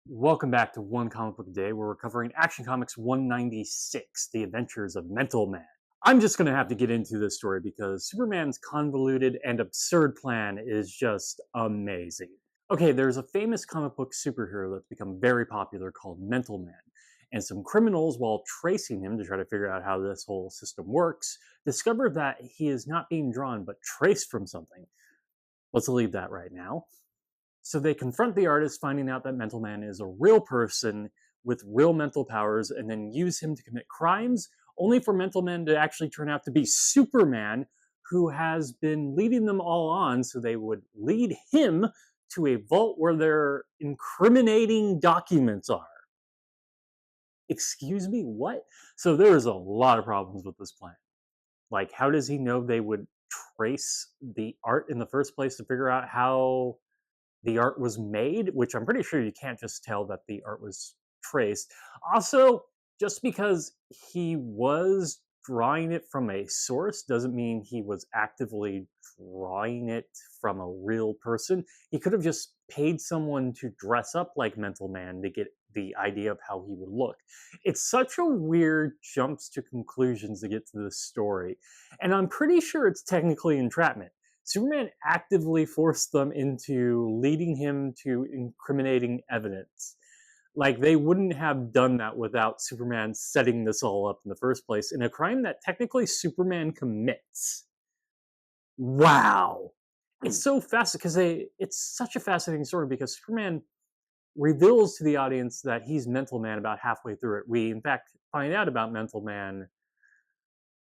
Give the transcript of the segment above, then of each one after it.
Welcome back to One Comic Book a Day, where we're covering Action Comics 196, The Adventures of Mental Man. I'm just going to have to get into this story because Superman's convoluted and absurd plan is just amazing. Okay, there's a famous comic book superhero that's become very popular called Mental Man, and some criminals, while tracing him to try to figure out how this whole system works, discover that he is not being drawn but traced from something. Let's leave that right now. So they confront the artist, finding out that Mental Man is a real person with real mental powers, and then use him to commit crimes, only for Mental Man to actually turn out to be Superman, who has been leading them all on so they would lead him to a vault where their incriminating documents are. Excuse me, what? So there's a lot of problems with this plan. Like, how does he know they would trace the art in the first place to figure out how the art was made, which I'm pretty sure you can't just tell that the art was traced. Also, just because he was drawing it from a source doesn't mean he was actively drawing it from a real person. He could have just paid someone to dress up like Mental Man to get the idea of how he would look. It's such a weird jumps to conclusions to get to this story. And I'm pretty sure it's technically entrapment. Superman actively forced them into leading him to incriminating evidence. Like, they wouldn't have done that without Superman setting this all up in the first place in a crime that technically Superman commits. Wow. It's so fascinating because it's such a fascinating story because Superman reveals to the audience that he's Mental Man about halfway through it. We, in fact, find out about Mental Man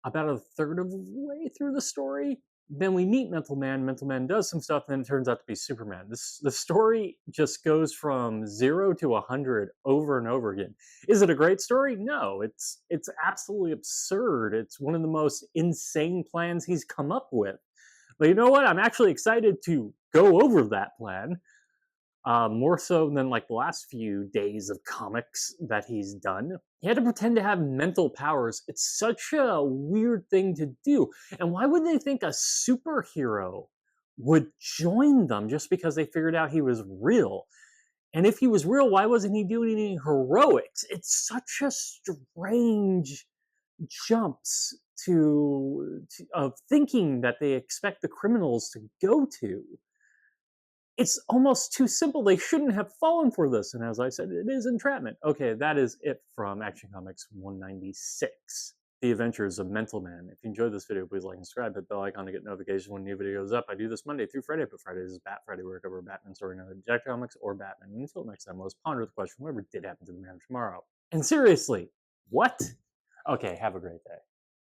about a third of the way through the story. Then we meet Mental Man. Mental Man does some stuff, and then it turns out to be Superman. The story just goes from 0 to 100 over and over again. Is it a great story? No, it's absolutely absurd. It's one of the most insane plans he's come up with. But you know what? I'm actually excited to go over that plan. More so than like the last few days of comics that he's done. He had to pretend to have mental powers. It's such a weird thing to do. And why would they think a superhero would join them just because they figured out he was real? And if he was real, why wasn't he doing any heroics? It's such a strange jumps of thinking that they expect the criminals to go to. It's almost too simple. They shouldn't have fallen for this. And as I said, it is entrapment. Okay, that is it from Action Comics 196, The Adventures of Mental Man. If you enjoyed this video, please like and subscribe, hit the bell icon to get notifications when new video goes up. I do this Monday through Friday, but Fridays is Bat Friday, where I cover Batman story, another Detective Comics, or Batman. And until next time, let's ponder the question, whatever did happen to the man of tomorrow. And seriously, what? Okay, have a great day.